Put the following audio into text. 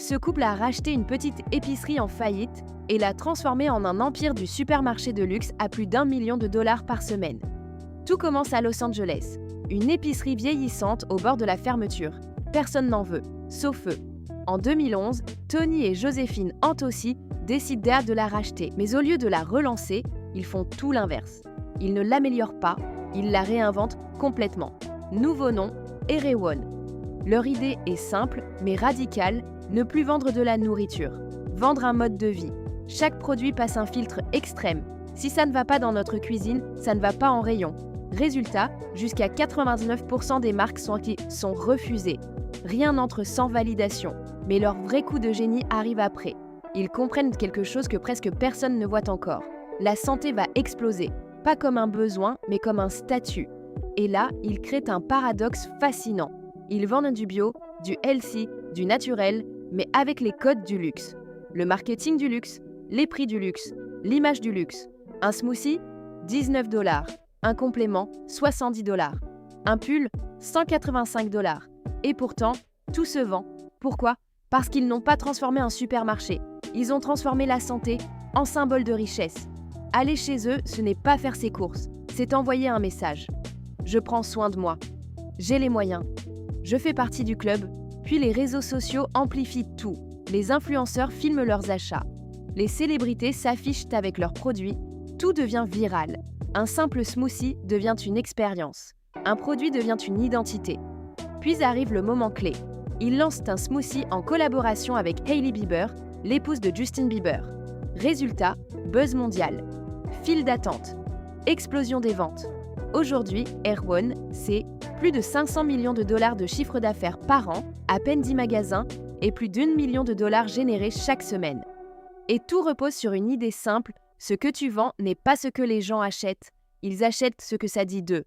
Ce couple a racheté une petite épicerie en faillite et l'a transformée en un empire du supermarché de luxe à plus d'1 million de dollars par semaine. Tout commence à Los Angeles, une épicerie vieillissante au bord de la fermeture. Personne n'en veut, sauf eux. En 2011, Tony et Joséphine Antossi décident de la racheter, mais au lieu de la relancer, ils font tout l'inverse. Ils ne l'améliorent pas, ils la réinventent complètement. Nouveau nom, Erewhon. Leur idée est simple, mais radicale, ne plus vendre de la nourriture, vendre un mode de vie. Chaque produit passe un filtre extrême. Si ça ne va pas dans notre cuisine, ça ne va pas en rayon. Résultat, jusqu'à 99% des marques sont refusées. Rien n'entre sans validation, mais leur vrai coup de génie arrive après. Ils comprennent quelque chose que presque personne ne voit encore. La santé va exploser, pas comme un besoin, mais comme un statut. Et là, ils créent un paradoxe fascinant. Ils vendent du bio, du healthy, du naturel, mais avec les codes du luxe. Le marketing du luxe, les prix du luxe, l'image du luxe. Un smoothie, 19 $. Un complément, 70 $. Un pull, 185 $. Et pourtant, tout se vend. Pourquoi ? Parce qu'ils n'ont pas transformé un supermarché. Ils ont transformé la santé en symbole de richesse. Aller chez eux, ce n'est pas faire ses courses, c'est envoyer un message. Je prends soin de moi. J'ai les moyens. Je fais partie du club. Puis les réseaux sociaux amplifient tout. Les influenceurs filment leurs achats. Les célébrités s'affichent avec leurs produits. Tout devient viral. Un simple smoothie devient une expérience. Un produit devient une identité. Puis arrive le moment clé. Ils lancent un smoothie en collaboration avec Hailey Bieber, l'épouse de Justin Bieber. Résultat, buzz mondial. File d'attente. Explosion des ventes. Aujourd'hui, Erewhon, c'est plus de 500 millions de dollars de chiffre d'affaires par an, à peine 10 magasins et plus d'1 million de dollars générés chaque semaine. Et tout repose sur une idée simple, ce que tu vends n'est pas ce que les gens achètent, ils achètent ce que ça dit d'eux.